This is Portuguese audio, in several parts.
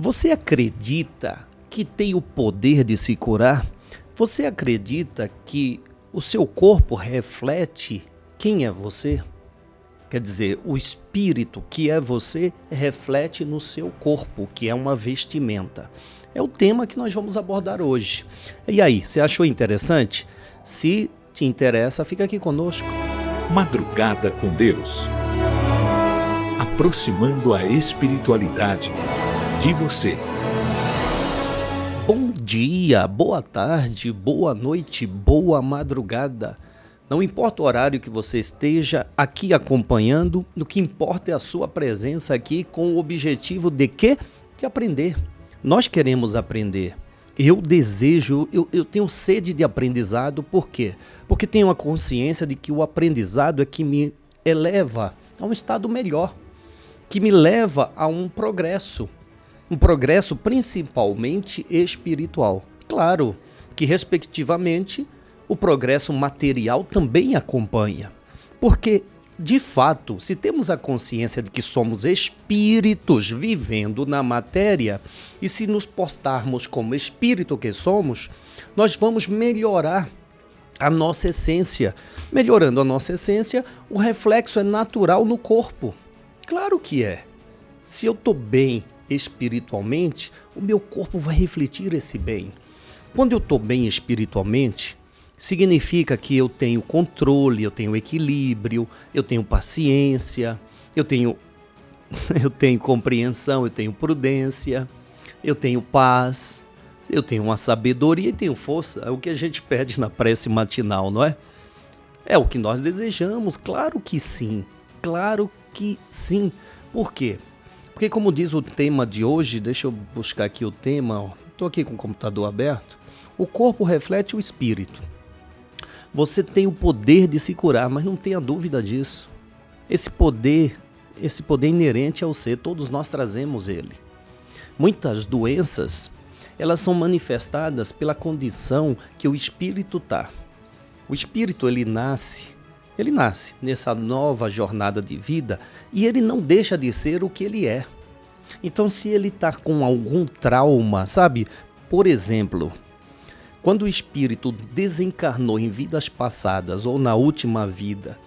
Você acredita que tem o poder de se curar? Você acredita que o seu corpo reflete quem é você? Quer dizer, o espírito que é você reflete no seu corpo, que é uma vestimenta. É o tema que nós vamos abordar hoje. E aí, você achou interessante? Se te interessa, fica aqui conosco. Madrugada com Deus. Aproximando a espiritualidade de você. Bom dia, boa tarde, boa noite, boa madrugada. Não importa o horário que você esteja aqui acompanhando, o que importa é a sua presença aqui com o objetivo de quê? De aprender. Nós queremos aprender. Eu desejo, eu tenho sede de aprendizado, por quê? Porque tenho a consciência de que o aprendizado é que me eleva a um estado melhor, que me leva a um progresso principalmente espiritual. Claro que, respectivamente, o progresso material também acompanha, porque, de fato, se temos a consciência de que somos espíritos vivendo na matéria, e se nos postarmos como espírito que somos, nós vamos melhorar a nossa essência. Melhorando a nossa essência, o reflexo é natural no corpo. Claro que é. Se eu estou bem espiritualmente, o meu corpo vai refletir esse bem. Quando eu estou bem espiritualmente, significa que eu tenho controle, eu tenho equilíbrio, eu tenho paciência, eu tenho compreensão, eu tenho prudência, eu tenho paz, eu tenho uma sabedoria e tenho força. É o que a gente pede na prece matinal, não é? É o que nós desejamos, claro que sim, claro que sim. Por quê? Porque, como diz o tema de hoje, deixa eu buscar aqui o tema, estou aqui com o computador aberto, o corpo reflete o espírito. Você tem o poder de se curar, mas não tenha dúvida disso. Esse poder inerente ao ser, todos nós trazemos ele. Muitas doenças, elas são manifestadas pela condição que o espírito está. O espírito, ele nasce nessa nova jornada de vida e ele não deixa de ser o que ele é. Então, se ele está com algum trauma, sabe? Por exemplo, quando o espírito desencarnou em vidas passadas ou na última vida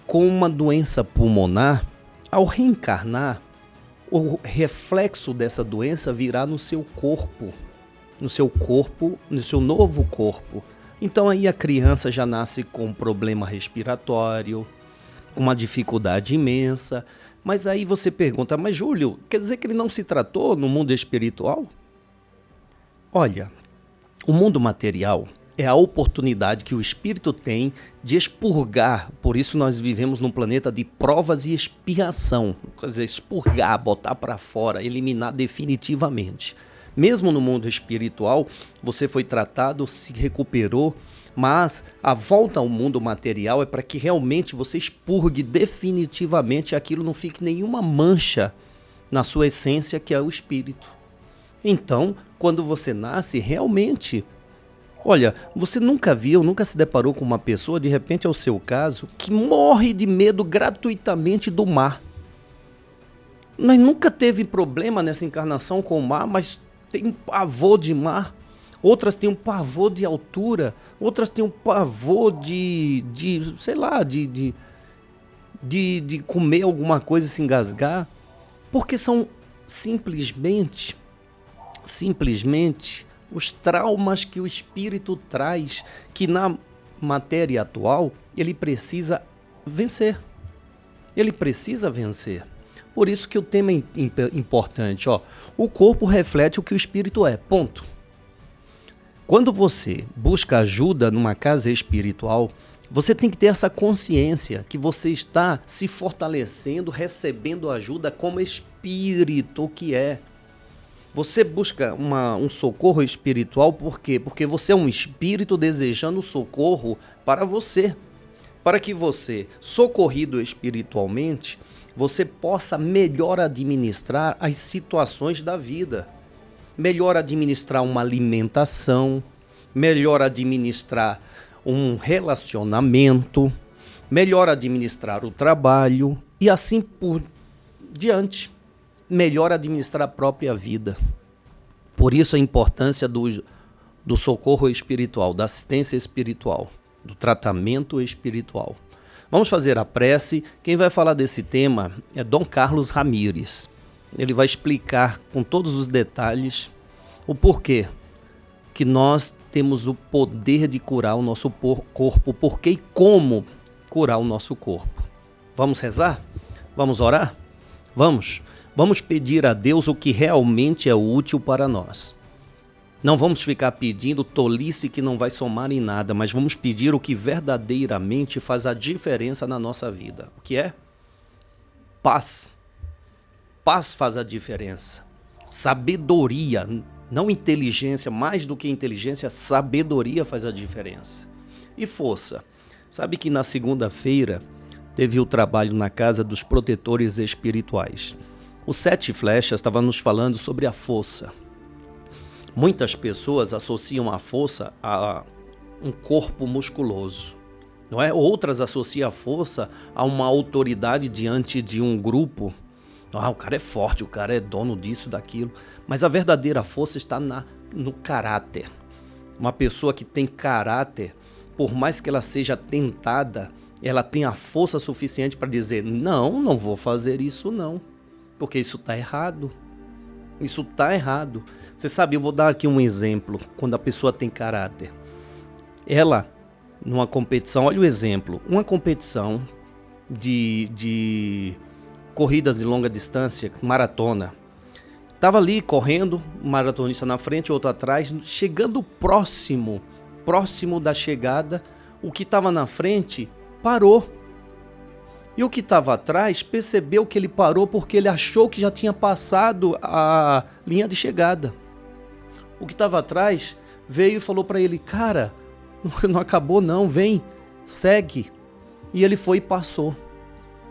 com uma doença pulmonar, ao reencarnar, o reflexo dessa doença virá no seu corpo, no seu novo corpo. Então aí a criança já nasce com um problema respiratório, com uma dificuldade imensa. Mas aí você pergunta, mas Júlio, quer dizer que ele não se tratou no mundo espiritual? Olha, o mundo material é a oportunidade que o espírito tem de expurgar. Por isso nós vivemos num planeta de provas e expiação. Quer dizer, expurgar, botar para fora, eliminar definitivamente. Mesmo no mundo espiritual, você foi tratado, se recuperou, mas a volta ao mundo material é para que realmente você expurgue definitivamente aquilo, não fique nenhuma mancha na sua essência, que é o espírito. Então, quando você nasce, realmente, olha, você nunca se deparou com uma pessoa, de repente é o seu caso, que morre de medo gratuitamente do mar. Mas nunca teve problema nessa encarnação com o mar, mas tem um pavor de mar, outras têm um pavor de altura, outras têm um pavor de comer alguma coisa e se engasgar, porque são simplesmente os traumas que o espírito traz, que na matéria atual ele precisa vencer. Por isso que o tema é importante, o corpo reflete o que o espírito é, ponto. Quando você busca ajuda numa casa espiritual, você tem que ter essa consciência que você está se fortalecendo, recebendo ajuda como espírito que é. Você busca um socorro espiritual, por quê? Porque você é um espírito desejando socorro para você. Para que você, socorrido espiritualmente, você possa melhor administrar as situações da vida, melhor administrar uma alimentação, melhor administrar um relacionamento, melhor administrar o trabalho e assim por diante. melhor administrar a própria vida. Por isso a importância do socorro espiritual, da assistência espiritual, do tratamento espiritual. Vamos fazer a prece. Quem vai falar desse tema é Dom Carlos Ramires. Ele vai explicar com todos os detalhes o porquê que nós temos o poder de curar o nosso corpo, porquê e como curar o nosso corpo. Vamos rezar? Vamos orar? Vamos pedir a Deus o que realmente é útil para nós. Não vamos ficar pedindo tolice que não vai somar em nada, mas vamos pedir o que verdadeiramente faz a diferença na nossa vida. O que é? Paz. Paz faz a diferença. Sabedoria, não inteligência, mais do que inteligência, sabedoria faz a diferença. E força. Sabe que na segunda-feira teve o trabalho na Casa dos Protetores Espirituais. O Sete Flechas estava nos falando sobre a força. Muitas pessoas associam a força a um corpo musculoso, não é? Outras associam a força a uma autoridade diante de um grupo. O cara é forte, o cara é dono disso, daquilo. Mas a verdadeira força está no caráter. Uma pessoa que tem caráter, por mais que ela seja tentada, ela tem a força suficiente para dizer, não vou fazer isso não, porque isso está errado. Isso está errado. Você sabe, eu vou dar aqui um exemplo, quando a pessoa tem caráter. Ela, numa competição, olha o exemplo, uma competição de corridas de longa distância, maratona. Estava ali correndo, um maratonista na frente, outro atrás, chegando próximo da chegada, o que estava na frente parou. E o que estava atrás percebeu que ele parou porque ele achou que já tinha passado a linha de chegada. O que estava atrás veio e falou para ele, cara, não acabou não, vem, segue. E ele foi e passou,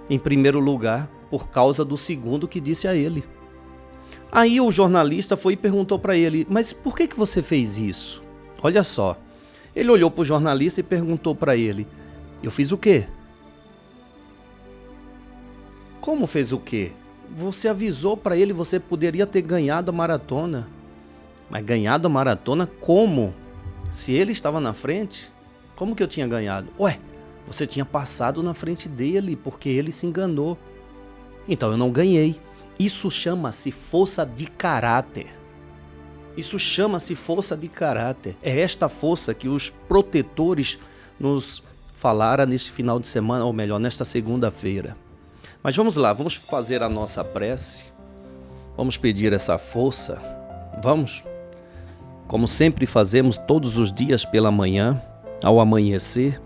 em primeiro lugar, por causa do segundo que disse a ele. Aí o jornalista foi e perguntou para ele, mas por que você fez isso? Olha só, ele olhou para o jornalista e perguntou para ele, eu fiz o quê? Como fez o quê? Você avisou para ele, você poderia ter ganhado a maratona. Mas ganhado a maratona como? Se ele estava na frente, como que eu tinha ganhado? Ué, você tinha passado na frente dele, porque ele se enganou. Então eu não ganhei. Isso chama-se força de caráter. Isso chama-se força de caráter. É esta força que os protetores nos falaram neste final de semana, ou melhor, nesta segunda-feira. Mas vamos lá, vamos fazer a nossa prece. Vamos pedir essa força. Vamos? Como sempre fazemos todos os dias pela manhã, ao amanhecer,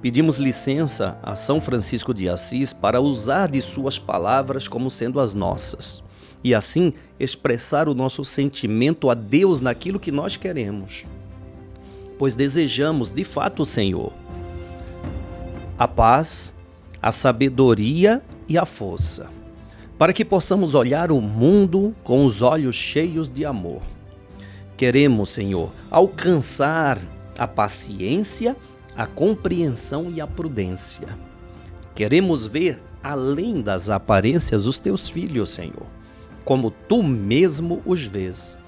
pedimos licença a São Francisco de Assis para usar de suas palavras como sendo as nossas. E assim expressar o nosso sentimento a Deus naquilo que nós queremos. Pois desejamos de fato o Senhor. A paz, a sabedoria e a força, para que possamos olhar o mundo com os olhos cheios de amor. Queremos, Senhor, alcançar a paciência, a compreensão e a prudência. Queremos ver além das aparências os teus filhos, Senhor, como tu mesmo os vês,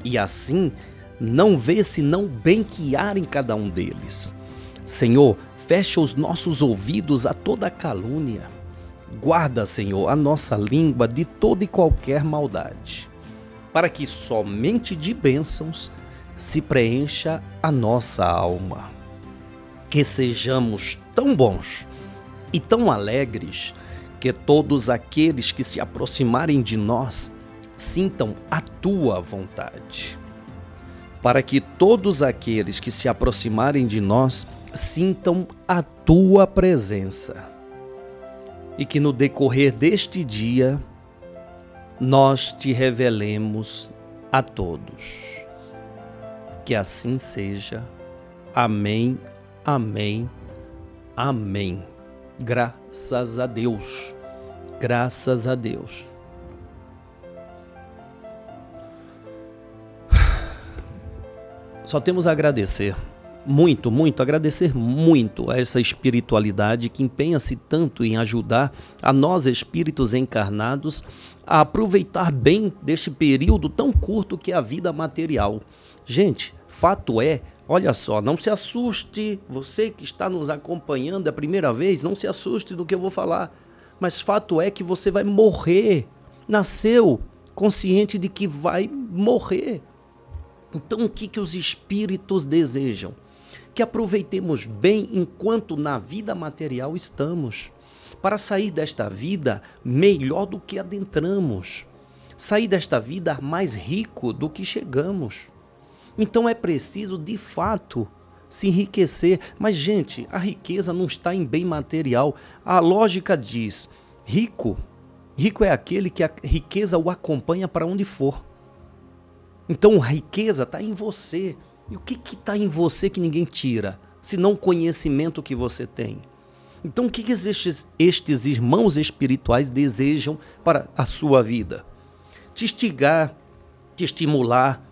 e assim não vês senão bem que há em cada um deles. Senhor, fecha os nossos ouvidos a toda calúnia. Guarda, Senhor, a nossa língua de toda e qualquer maldade, para que somente de bênçãos se preencha a nossa alma. Que sejamos tão bons e tão alegres que todos aqueles que se aproximarem de nós sintam a tua vontade. Para que todos aqueles que se aproximarem de nós sintam a tua presença. E que no decorrer deste dia nós te revelemos a todos. Que assim seja. Amém, amém, amém. Graças a Deus. Graças a Deus. Só temos a agradecer. agradecer muito a essa espiritualidade que empenha-se tanto em ajudar a nós espíritos encarnados a aproveitar bem deste período tão curto que é a vida material. Gente, fato é, olha só, não se assuste, você que está nos acompanhando a primeira vez, não se assuste do que eu vou falar, mas fato é que você vai morrer, nasceu consciente de que vai morrer. Então o que os espíritos desejam? Que aproveitemos bem enquanto na vida material estamos, para sair desta vida melhor do que adentramos, sair desta vida mais rico do que chegamos. Então é preciso, de fato, se enriquecer. Mas, gente, a riqueza não está em bem material. A lógica diz, rico é aquele que a riqueza o acompanha para onde for. Então a riqueza está em você. E o que está em você que ninguém tira, senão o conhecimento que você tem? Então o que estes irmãos espirituais desejam para a sua vida? Te instigar, te estimular,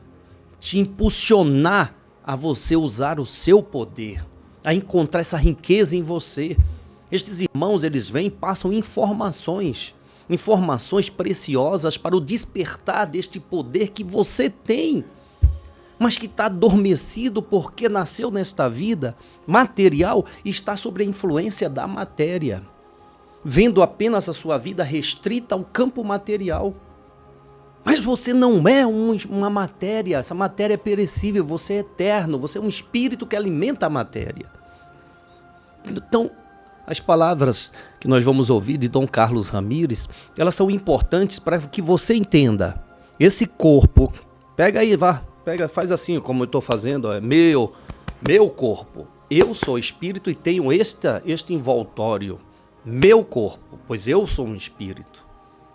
te impulsionar a você usar o seu poder, a encontrar essa riqueza em você. Estes irmãos, eles vêm e passam informações preciosas para o despertar deste poder que você tem, mas que está adormecido porque nasceu nesta vida material e está sob a influência da matéria, vendo apenas a sua vida restrita ao campo material. Mas você não é uma matéria, essa matéria é perecível, você é eterno, você é um espírito que alimenta a matéria. Então, as palavras que nós vamos ouvir de Dom Carlos Ramires, elas são importantes para que você entenda. Esse corpo, pega aí, faz assim como eu estou fazendo, é meu corpo. Eu sou espírito e tenho este envoltório, meu corpo, pois eu sou um espírito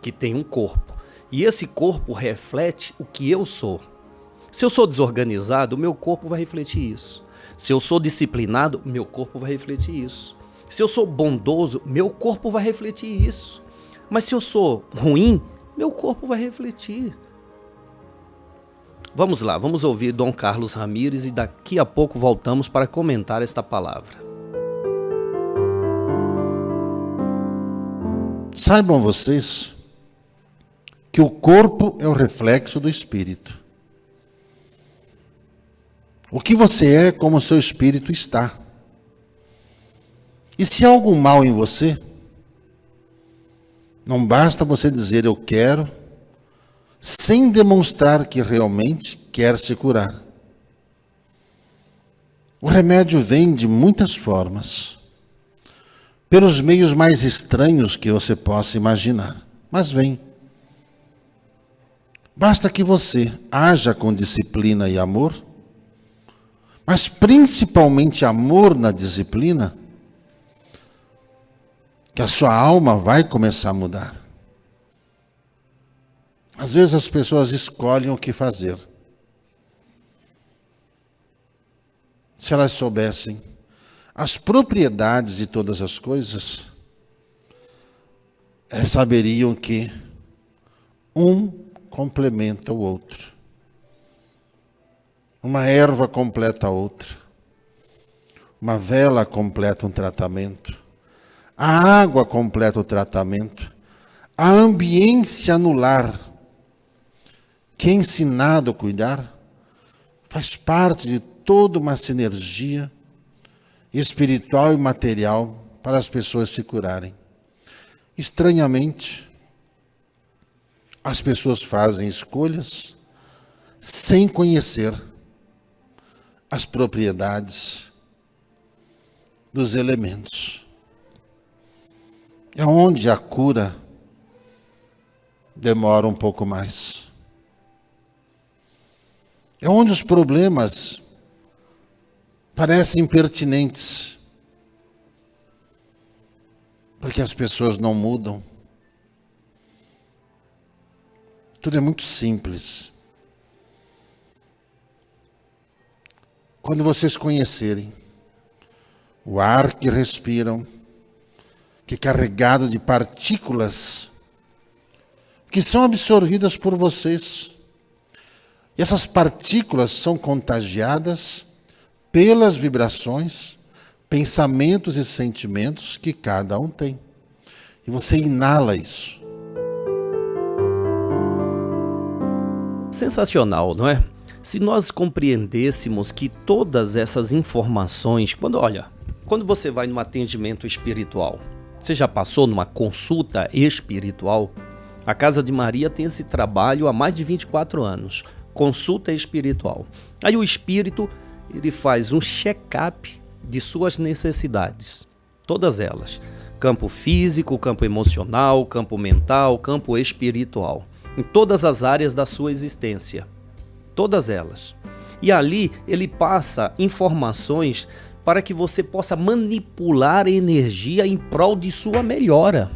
que tem um corpo. E esse corpo reflete o que eu sou. Se eu sou desorganizado, o meu corpo vai refletir isso. Se eu sou disciplinado, meu corpo vai refletir isso. Se eu sou bondoso, meu corpo vai refletir isso. Mas se eu sou ruim, meu corpo vai refletir. Vamos lá, vamos ouvir Dom Carlos Ramires e daqui a pouco voltamos para comentar esta palavra. Saibam vocês que o corpo é o reflexo do espírito. O que você é, como o seu espírito está. E se há algum mal em você, não basta você dizer eu quero, sem demonstrar que realmente quer se curar. O remédio vem de muitas formas, pelos meios mais estranhos que você possa imaginar, mas vem. Basta que você haja com disciplina e amor, mas principalmente amor na disciplina, que a sua alma vai começar a mudar. Às vezes as pessoas escolhem o que fazer. Se elas soubessem as propriedades de todas as coisas, elas saberiam que um complementa o outro. Uma erva completa a outra. Uma vela completa um tratamento. A água completa o tratamento. A ambiência no lar, que é ensinado a cuidar, faz parte de toda uma sinergia espiritual e material para as pessoas se curarem. Estranhamente, as pessoas fazem escolhas sem conhecer as propriedades dos elementos. É onde a cura demora um pouco mais. É onde os problemas parecem impertinentes, porque as pessoas não mudam. Tudo é muito simples. Quando vocês conhecerem o ar que respiram, que é carregado de partículas que são absorvidas por vocês. E essas partículas são contagiadas pelas vibrações, pensamentos e sentimentos que cada um tem. E você inala isso. Sensacional, não é? Se nós compreendêssemos que todas essas informações, quando você vai num atendimento espiritual, você já passou numa consulta espiritual? A Casa de Maria tem esse trabalho há mais de 24 anos, consulta espiritual. Aí o espírito, ele faz um check-up de suas necessidades, todas elas. Campo físico, campo emocional, campo mental, campo espiritual. Em todas as áreas da sua existência. Todas elas. E ali ele passa informações para que você possa manipular a energia em prol de sua melhora.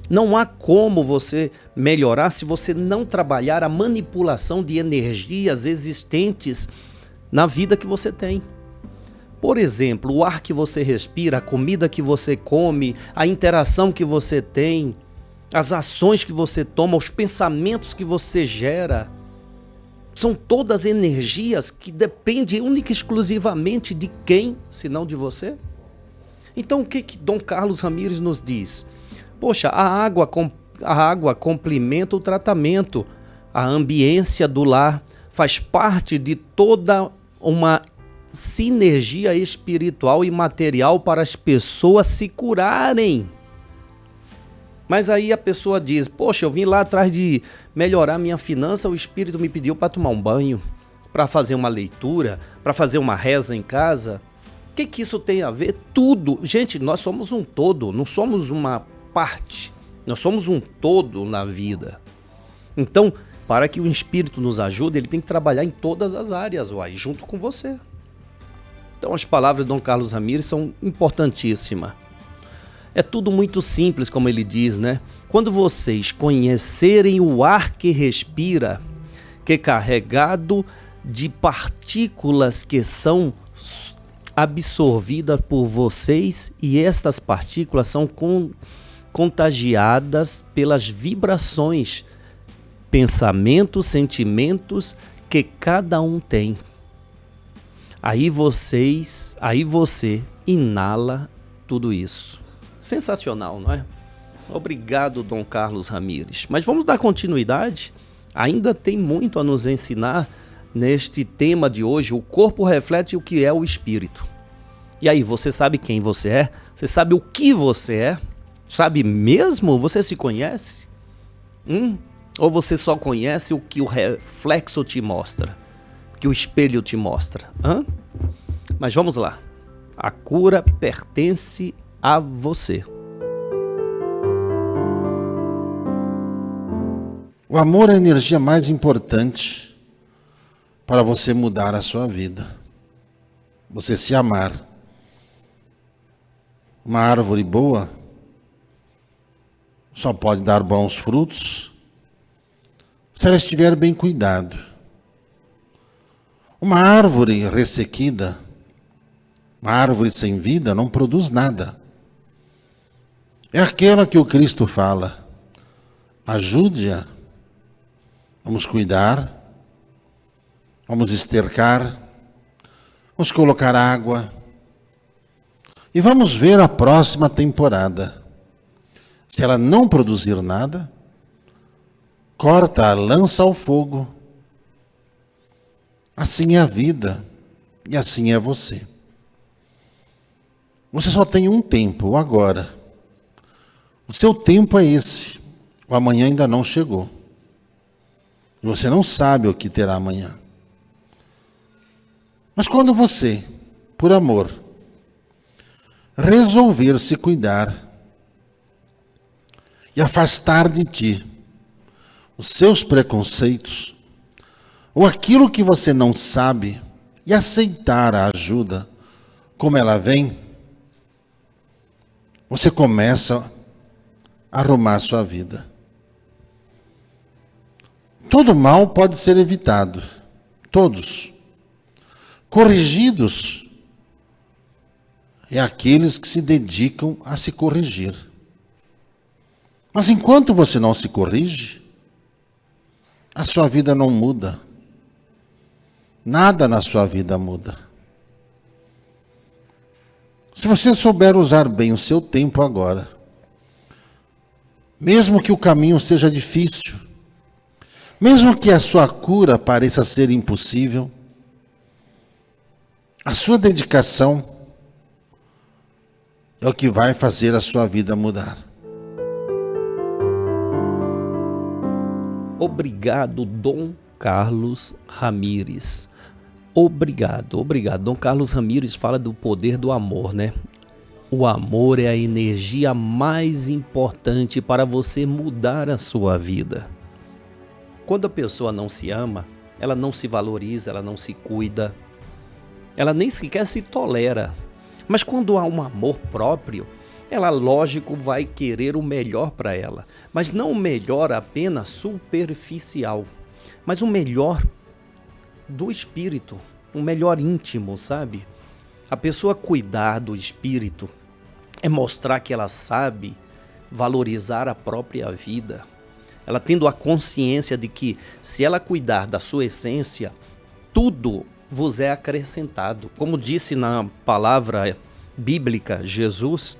Não há como você melhorar se você não trabalhar a manipulação de energias existentes na vida que você tem. Por exemplo, o ar que você respira, a comida que você come, a interação que você tem, as ações que você toma, os pensamentos que você gera, são todas energias que dependem única e exclusivamente de quem, se não de você? Então o que Dom Carlos Ramires nos diz? Poxa, a água complementa o tratamento, a ambiência do lar faz parte de toda uma sinergia espiritual e material para as pessoas se curarem. Mas aí a pessoa diz, poxa, eu vim lá atrás de melhorar minha finança, o espírito me pediu para tomar um banho, para fazer uma leitura, para fazer uma reza em casa. O que isso tem a ver? Tudo. Gente, nós somos um todo, não somos uma parte. Nós somos um todo na vida. Então, para que o espírito nos ajude, ele tem que trabalhar em todas as áreas, junto com você. Então as palavras de Dom Carlos Ramires são importantíssimas. É tudo muito simples, como ele diz, né? Quando vocês conhecerem o ar que respira, que é carregado de partículas que são absorvidas por vocês, e estas partículas são contagiadas pelas vibrações, pensamentos, sentimentos que cada um tem. Aí você inala tudo isso. Sensacional, não é? Obrigado, Dom Carlos Ramires. Mas vamos dar continuidade? Ainda tem muito a nos ensinar neste tema de hoje. O corpo reflete o que é o espírito. E aí, você sabe quem você é? Você sabe o que você é? Sabe mesmo? Você se conhece? Ou você só conhece o que o reflexo te mostra? O que o espelho te mostra? Mas vamos lá. A cura pertence a você. O amor é a energia mais importante para você mudar a sua vida. Você se amar. Uma árvore boa só pode dar bons frutos se ela estiver bem cuidado. Uma árvore ressequida, uma árvore sem vida, não produz nada. É aquela que o Cristo fala. Ajude-a. Vamos cuidar. Vamos estercar. Vamos colocar água. E vamos ver a próxima temporada. Se ela não produzir nada, corta, lança ao fogo. Assim é a vida. E assim é você. Você só tem um tempo, o agora. O seu tempo é esse. O amanhã ainda não chegou. E você não sabe o que terá amanhã. Mas quando você, por amor, resolver se cuidar e afastar de ti os seus preconceitos, ou aquilo que você não sabe, e aceitar a ajuda como ela vem, você começa a arrumar a sua vida. Todo mal pode ser evitado. Todos. Corrigidos é aqueles que se dedicam a se corrigir. Mas enquanto você não se corrige, a sua vida não muda. Nada na sua vida muda. Se você souber usar bem o seu tempo agora, mesmo que o caminho seja difícil, mesmo que a sua cura pareça ser impossível, a sua dedicação é o que vai fazer a sua vida mudar. Obrigado, Dom Carlos Ramires. Obrigado. Dom Carlos Ramires fala do poder do amor, né? O amor é a energia mais importante para você mudar a sua vida. Quando a pessoa não se ama, ela não se valoriza, ela não se cuida, ela nem sequer se tolera. Mas quando há um amor próprio, ela, lógico, vai querer o melhor para ela. Mas não o melhor apenas superficial, mas o melhor do espírito, um melhor íntimo, sabe? A pessoa cuidar do espírito é mostrar que ela sabe valorizar a própria vida. Ela tendo a consciência de que, se ela cuidar da sua essência, tudo vos é acrescentado. Como disse na palavra bíblica Jesus,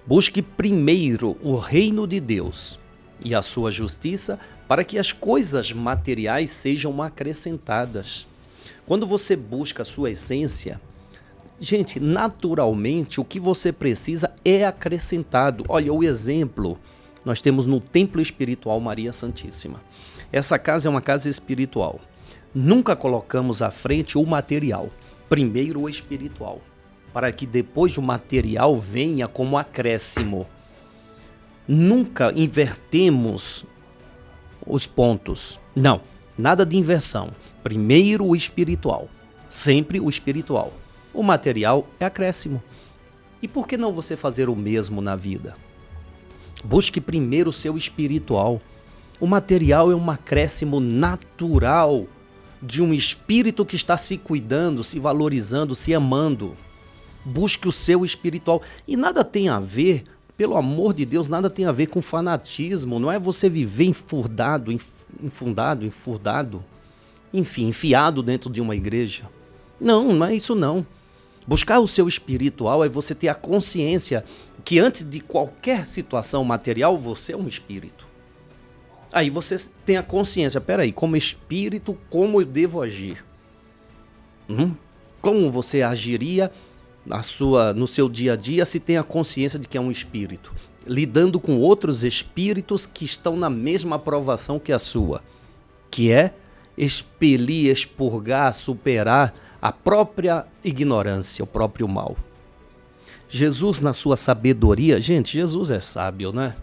busque primeiro o reino de Deus e a sua justiça, para que as coisas materiais sejam acrescentadas. Quando você busca a sua essência, gente, naturalmente o que você precisa é acrescentado. Olha, o exemplo nós temos no Templo Espiritual Maria Santíssima. Essa casa é uma casa espiritual. Nunca colocamos à frente o material, primeiro o espiritual, para que depois o material venha como acréscimo. Nunca invertemos os pontos. Não, nada de inversão. Primeiro o espiritual, sempre o espiritual. O material é acréscimo. E por que não você fazer o mesmo na vida? Busque primeiro o seu espiritual. O material é um acréscimo natural de um espírito que está se cuidando, se valorizando, se amando. Busque o seu espiritual. E nada tem a ver, pelo amor de Deus, nada tem a ver com fanatismo. Não é você viver enfundado, enfim, enfiado dentro de uma igreja. Não, não é isso não. Buscar o seu espiritual é você ter a consciência que antes de qualquer situação material, você é um espírito. Aí você tem a consciência, peraí, como espírito, como eu devo agir? Como você agiria no seu dia a dia se tem a consciência de que é um espírito? Lidando com outros espíritos que estão na mesma aprovação que a sua, que é expelir, expurgar, superar a própria ignorância, o próprio mal. Jesus, na sua sabedoria, gente, Jesus é sábio, né?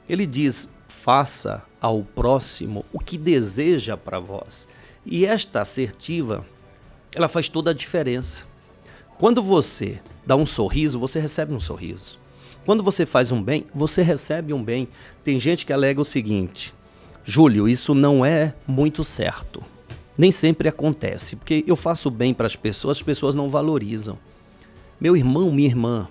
Ele diz, faça ao próximo o que deseja para vós. E esta assertiva, ela faz toda a diferença. Quando você dá um sorriso, você recebe um sorriso. Quando você faz um bem, você recebe um bem. Tem gente que alega o seguinte, Júlio, isso não é muito certo. Nem sempre acontece, porque eu faço bem para as pessoas não valorizam. Meu irmão, minha irmã,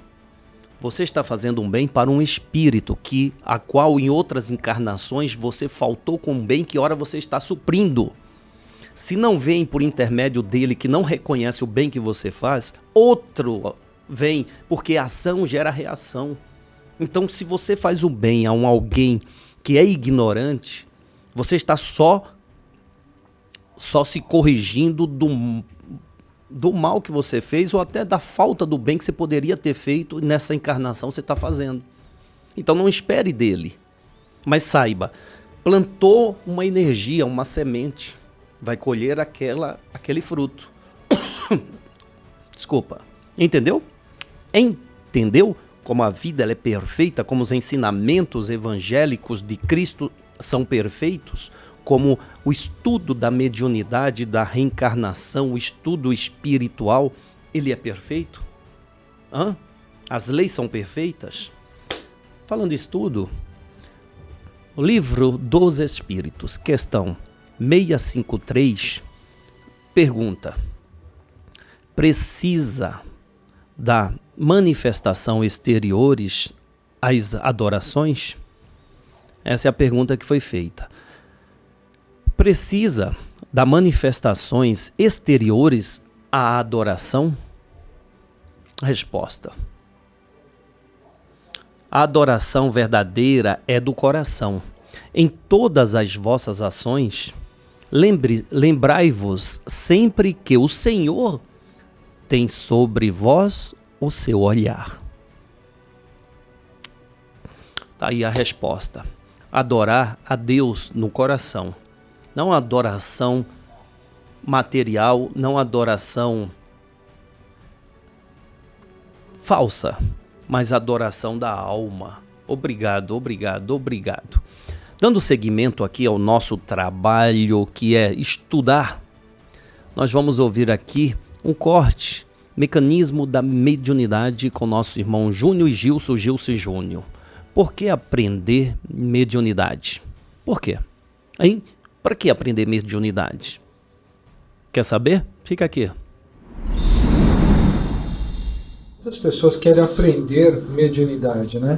você está fazendo um bem para um espírito a qual em outras encarnações você faltou com um bem que ora você está suprindo. Se não vem por intermédio dele que não reconhece o bem que você faz, outro vem, porque a ação gera reação. Então, se você faz o bem a alguém que é ignorante, você está só se corrigindo do mal que você fez ou até da falta do bem que você poderia ter feito nessa encarnação você está fazendo. Então não espere dele, mas saiba, plantou uma energia, uma semente, vai colher aquele fruto. Desculpa, entendeu? Entendeu como a vida ela é perfeita, como os ensinamentos evangélicos de Cristo são perfeitos? Como o estudo da mediunidade, da reencarnação, o estudo espiritual, ele é perfeito? As leis são perfeitas? Falando de estudo, o livro dos Espíritos, questão 653, pergunta, precisa da manifestação exteriores às adorações? Essa é a pergunta que foi feita. Precisa das manifestações exteriores à adoração? Resposta: A adoração verdadeira é do coração. Em todas as vossas ações, lembrai-vos sempre que o Senhor tem sobre vós o seu olhar. Tá aí a resposta. Adorar a Deus no coração. Não adoração material, não adoração falsa, mas adoração da alma. Obrigado, obrigado, obrigado. Dando seguimento aqui ao nosso trabalho, que é estudar, nós vamos ouvir aqui um corte, mecanismo da mediunidade com nosso irmão Júnior e Gilson e Júnior. Por que aprender mediunidade? Por quê? Hein? Para que aprender mediunidade? Quer saber? Fica aqui. Muitas pessoas querem aprender mediunidade, né?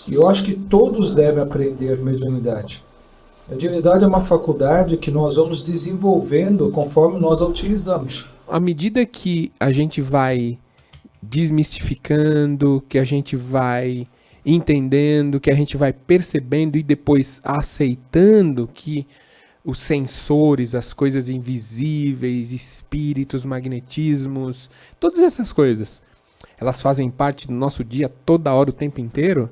E eu acho que todos devem aprender mediunidade. Mediunidade é uma faculdade que nós vamos desenvolvendo conforme nós a utilizamos. À medida que a gente vai desmistificando, que a gente vai entendendo, que a gente vai percebendo e depois aceitando que os sensores, as coisas invisíveis, espíritos, magnetismos, todas essas coisas, elas fazem parte do nosso dia toda hora, o tempo inteiro,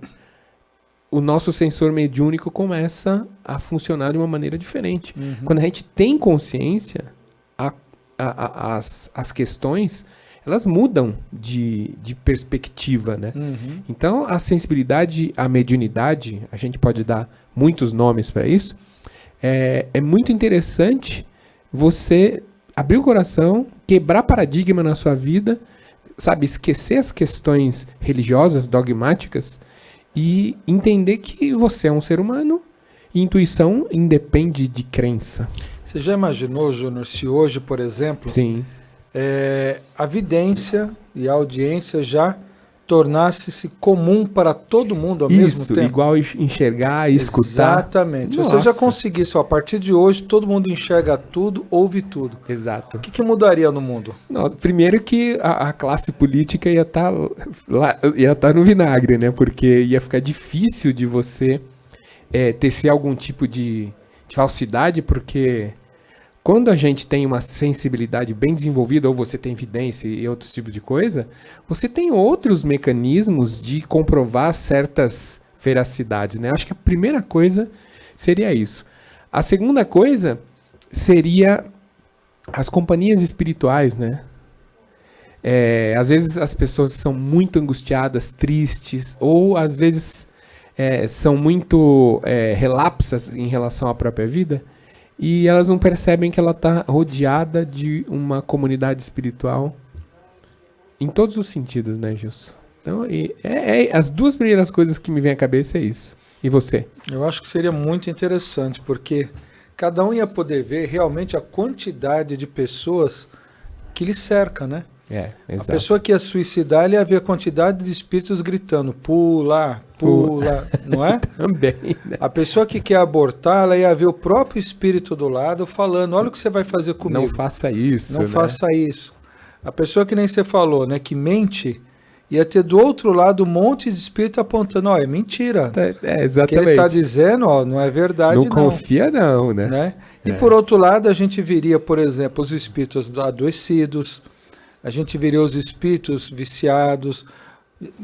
o nosso sensor mediúnico começa a funcionar de uma maneira diferente. Quando a gente tem consciência, as questões, elas mudam de perspectiva, né? Então, a sensibilidade, a mediunidade, a gente pode dar muitos nomes para isso, é muito interessante você abrir o coração, quebrar paradigma na sua vida, sabe, esquecer as questões religiosas, dogmáticas, e entender que você é um ser humano e intuição independe de crença. Você já imaginou, Júnior, se hoje, por exemplo, Sim. A vidência e a audiência já tornasse-se comum para todo mundo ao mesmo tempo? Igual enxergar, escutar. Exatamente. Nossa. Se você já conseguisse, a partir de hoje, todo mundo enxerga tudo, ouve tudo. Exato. O que mudaria no mundo? Não, primeiro que a classe política ia estar no vinagre, né? Porque ia ficar difícil de você tecer algum tipo de falsidade, porque quando a gente tem uma sensibilidade bem desenvolvida, ou você tem evidência e outros tipos de coisa, você tem outros mecanismos de comprovar certas veracidades, né? Acho que a primeira coisa seria isso. A segunda coisa seria as companhias espirituais, né? Às vezes as pessoas são muito angustiadas, tristes, ou às vezes são muito relapsas em relação à própria vida, e elas não percebem que ela está rodeada de uma comunidade espiritual em todos os sentidos, né, Gilson? Então, as duas primeiras coisas que me vêm à cabeça é isso. E você? Eu acho que seria muito interessante, porque cada um ia poder ver realmente a quantidade de pessoas que lhe cerca, né? Exato. A pessoa que ia suicidar, ele ia ver a quantidade de espíritos gritando, pula, não é? Também, né? A pessoa que quer abortar, ela ia ver o próprio espírito do lado falando, olha o que você vai fazer comigo. Não faça isso, Não né? faça isso. A pessoa que nem você falou, né, que mente, ia ter do outro lado um monte de espírito apontando, ó, é mentira. Exatamente. O que ele está dizendo, ó, não é verdade, não. Confia não, né? E por outro lado, a gente viria, por exemplo, os espíritos adoecidos, a gente viria os espíritos viciados.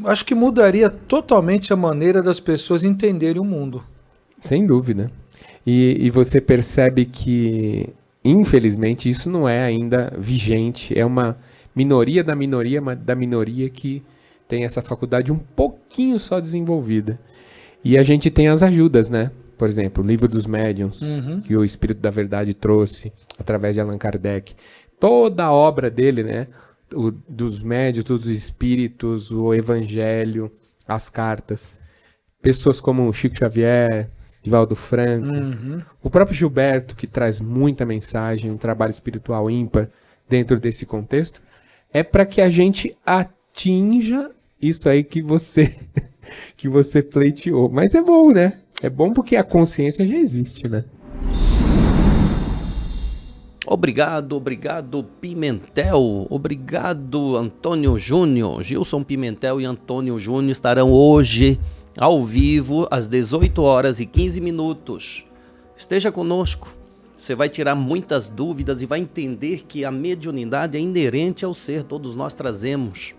Acho que mudaria totalmente a maneira das pessoas entenderem o mundo. Sem dúvida. E você percebe que, infelizmente, isso não é ainda vigente. É uma minoria da minoria que tem essa faculdade um pouquinho só desenvolvida. E a gente tem as ajudas, né? Por exemplo, o Livro dos Médiuns, que o Espírito da Verdade trouxe através de Allan Kardec. Toda a obra dele, né? Dos médiuns, dos espíritos, o Evangelho, as cartas. Pessoas como Chico Xavier, Divaldo Franco, o próprio Gilberto, que traz muita mensagem, um trabalho espiritual ímpar dentro desse contexto, é para que a gente atinja isso aí que você pleiteou. Mas é bom, né? É bom porque a consciência já existe, né? Obrigado Pimentel, obrigado Antônio Júnior. Gilson Pimentel e Antônio Júnior estarão hoje ao vivo, às 18h15. Esteja conosco. Você vai tirar muitas dúvidas e vai entender que a mediunidade é inerente ao ser, todos nós trazemos.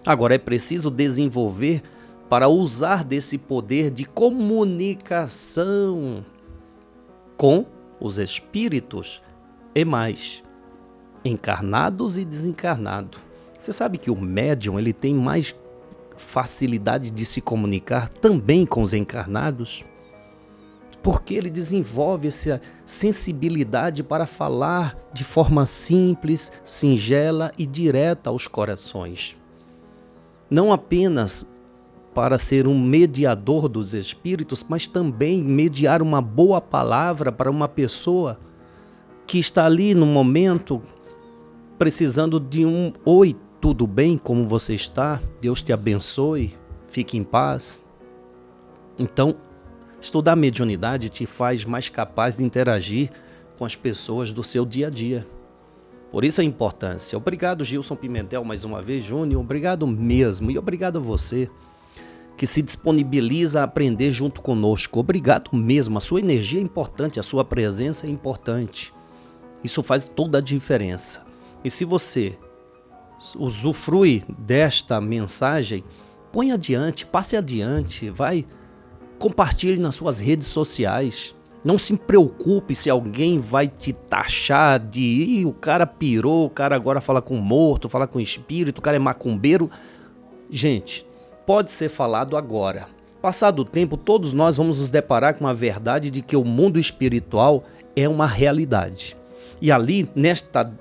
Agora é preciso desenvolver para usar desse poder de comunicação com os espíritos e mais, encarnados e desencarnados. Você sabe que o médium ele tem mais facilidade de se comunicar também com os encarnados? Porque ele desenvolve essa sensibilidade para falar de forma simples, singela e direta aos corações. Não apenas para ser um mediador dos espíritos, mas também mediar uma boa palavra para uma pessoa que está ali no momento precisando de um oi, tudo bem, como você está? Deus te abençoe, fique em paz. Então, estudar mediunidade te faz mais capaz de interagir com as pessoas do seu dia a dia. Por isso a importância. Obrigado, Gilson Pimentel, mais uma vez, Júnior. Obrigado mesmo. E obrigado a você que se disponibiliza a aprender junto conosco. Obrigado mesmo. A sua energia é importante, a sua presença é importante. Isso faz toda a diferença. E se você usufrui desta mensagem, põe adiante, passe adiante, vai, compartilhe nas suas redes sociais. Não se preocupe se alguém vai te taxar de o cara pirou, o cara agora fala com morto, fala com espírito, o cara é macumbeiro. Gente, pode ser falado agora. Passado o tempo, todos nós vamos nos deparar com a verdade de que o mundo espiritual é uma realidade. E ali, nesta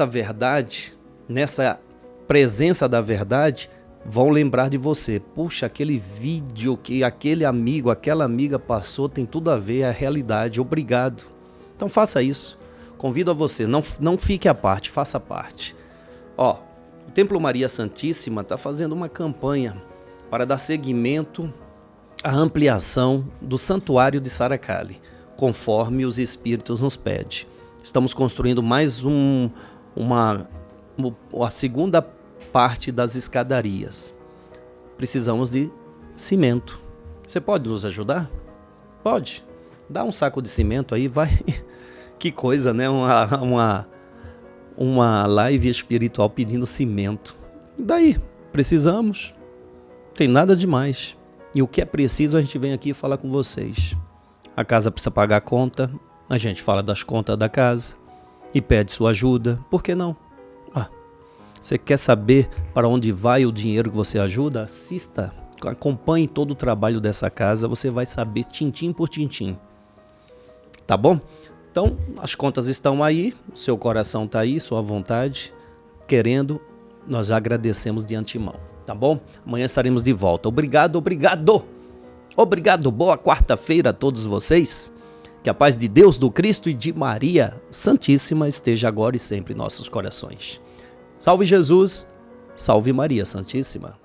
verdade, nessa presença da verdade, vão lembrar de você. Puxa, aquele vídeo que aquele amigo, aquela amiga passou tem tudo a ver, é a realidade. Obrigado. Então faça isso. Convido a você, não fique à parte, faça parte. Ó, o Templo Maria Santíssima está fazendo uma campanha para dar seguimento à ampliação do Santuário de Saracali, conforme os Espíritos nos pedem. Estamos construindo mais a segunda parte das escadarias. Precisamos de cimento. Você pode nos ajudar? Pode. Dá um saco de cimento aí, vai. Que coisa, né? Uma live espiritual pedindo cimento. Daí, precisamos. Tem nada demais. E o que é preciso a gente vem aqui falar com vocês. A casa precisa pagar a conta, a gente fala das contas da casa e pede sua ajuda. Por que não? Você quer saber para onde vai o dinheiro que você ajuda? Assista, acompanhe todo o trabalho dessa casa, você vai saber tintim por tintim. Tá bom? Então, as contas estão aí, seu coração está aí, sua vontade, querendo, nós já agradecemos de antemão, tá bom? Amanhã estaremos de volta. Obrigado. Boa quarta-feira a todos vocês. Que a paz de Deus, do Cristo e de Maria Santíssima esteja agora e sempre em nossos corações. Salve Jesus, salve Maria Santíssima.